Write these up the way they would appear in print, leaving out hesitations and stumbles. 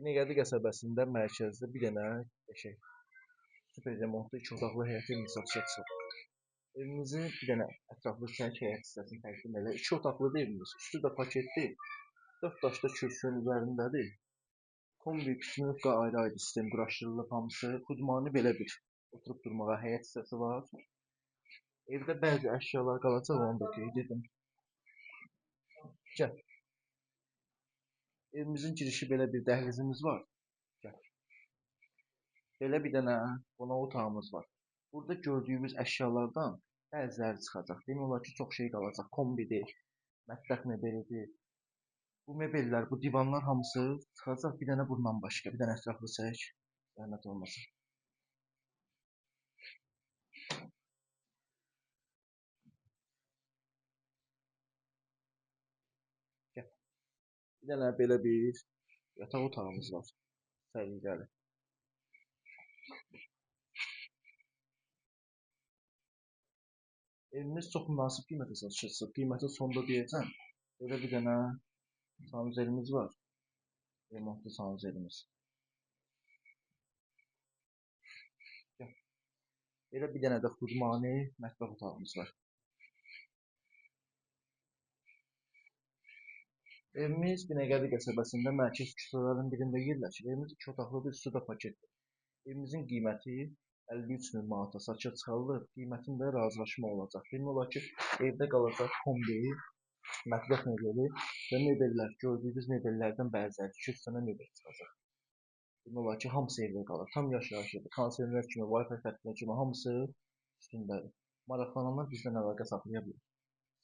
Binəqədi qəsəbəsində mərkəzdə bir dənə super remontlu 2 otaqlı həyət evimiz satışa çıxıb. Evimizin bir dənə ətraflı hissəsi həyət hissəsini təqdim edir. 2 otaqlıdır evimiz. Üstü də paketdir. 4 daşda kürsünün üzərindədir. Kombi, pitsimirovka ayrı-ayrı sistem quraşdırılıb hamısı. Xudmani belə bir oturub durmağa həyət hissəsi var. Evdə bəzi əşyalar qalacaq, onu da qeyd edim. Gəl. Evimizin girişi belə bir dəhlizimiz var. Gəl. Belə bir dənə qonaq otağımız var. Burada gördüyümüz əşyalardan bəziləri çıxacaq. Demək olar ki, çox şey qalacaq. Kombidir, mətbəx mebelidir. Bu mebellər, bu divanlar hamısı çıxacaq. Bir dənə bundan başqa. Bir dənə ətraflı çək. Zəhmət olmasın. Gəl. Bir dənə belə bir yataq otağımız var. Səliqəli. Evimiz çox münasib qiymətə satışa çıxıb. Qiyməti sonda deyəcəm. Belə bir dənə sanuzelimiz var. Remontlu sanuzelimiz. Belə bir dənə də xudmani mətbəx otağımız var. Evimiz Binəqədi qəsəbəsində mərkəz küçələrinin birində yerləşir. Evimiz 2 otaqlıdır, üstü də paketdir. Evimizin qiyməti 53 min manata satışa çıxarılır. Qiymətində razılaşma olacaq. Demək olar ki, evdə qalacaq kombi, mətbəx mebeli və mebellər. Gördüyünüz mebellərdən bəziləri 200 dənə mebel çıxacaq. Demək olar ki, hamısı evdə qalır. Tam yaşayış evi. Kondisioner kimi, Wi-Fi xəttinə kimi hamısı üstündədir. Maraqlananlar bizdən əlaqə saxlaya bilər.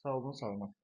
Sağ olun, salamat.